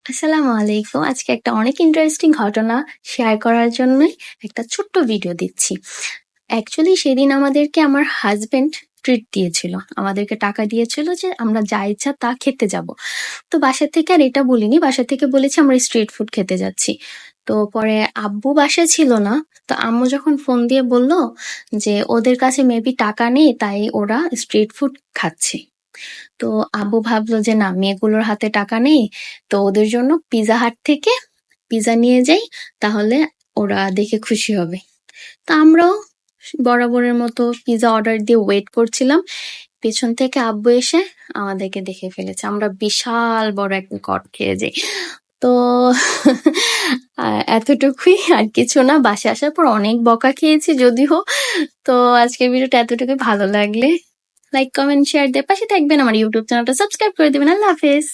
আসসালামু আলাইকুম। আজকে একটা অনেক ইন্টারেস্টিং ঘটনা শেয়ার করার জন্যই একটা ছোট্ট ভিডিও দিচ্ছি। অ্যাকচুয়ালি সেদিন আমাদেরকে আমার হাসব্যান্ড ট্রিট দিয়েছিল। আমাদেরকে টাকা দিয়েছিল যে আমরা যা ইচ্ছা তা খেতে যাব। তো বাসা থেকে আর এটা বলিনি। বাসা থেকে বলেছি আমরা স্ট্রিট ফুড খেতে যাচ্ছি। তো পরে আব্বু বাসায় ছিল না। তো আম্মু যখন ফোন দিয়ে বলল যে ওদের কাছে মেবি টাকা নেই তাই ওরা স্ট্রিট ফুড খাচ্ছে। তো আব্বু ভাবলো যে না মেয়েগুলোর হাতে টাকা নেই, তো ওদের জন্য পিজা হাট থেকে পিজা নিয়ে যাই, তাহলে ওরা দেখে খুশি হবে। তো আমরাও বরাবরের মতো পিজা অর্ডার দিয়ে ওয়েট করছিলাম। পেছন থেকে আব্বু এসে আমাদেরকে দেখে ফেলেছে। আমরা বিশাল বড় একটা কট খেয়ে যাই। তো এতটুকুই, আর কিছু না। বাসায় আসার পর অনেক বকা খেয়েছি যদিও। তো আজকের ভিডিওটা এতটুকুই। ভালো লাগলে লাইক কমেন্ট শেয়ার দিয়ে পাশে থাকবেন। আমার ইউটিউব চ্যানেলটা সাবস্ক্রাইব করে দিবেন। আল্লাহ হাফেজ।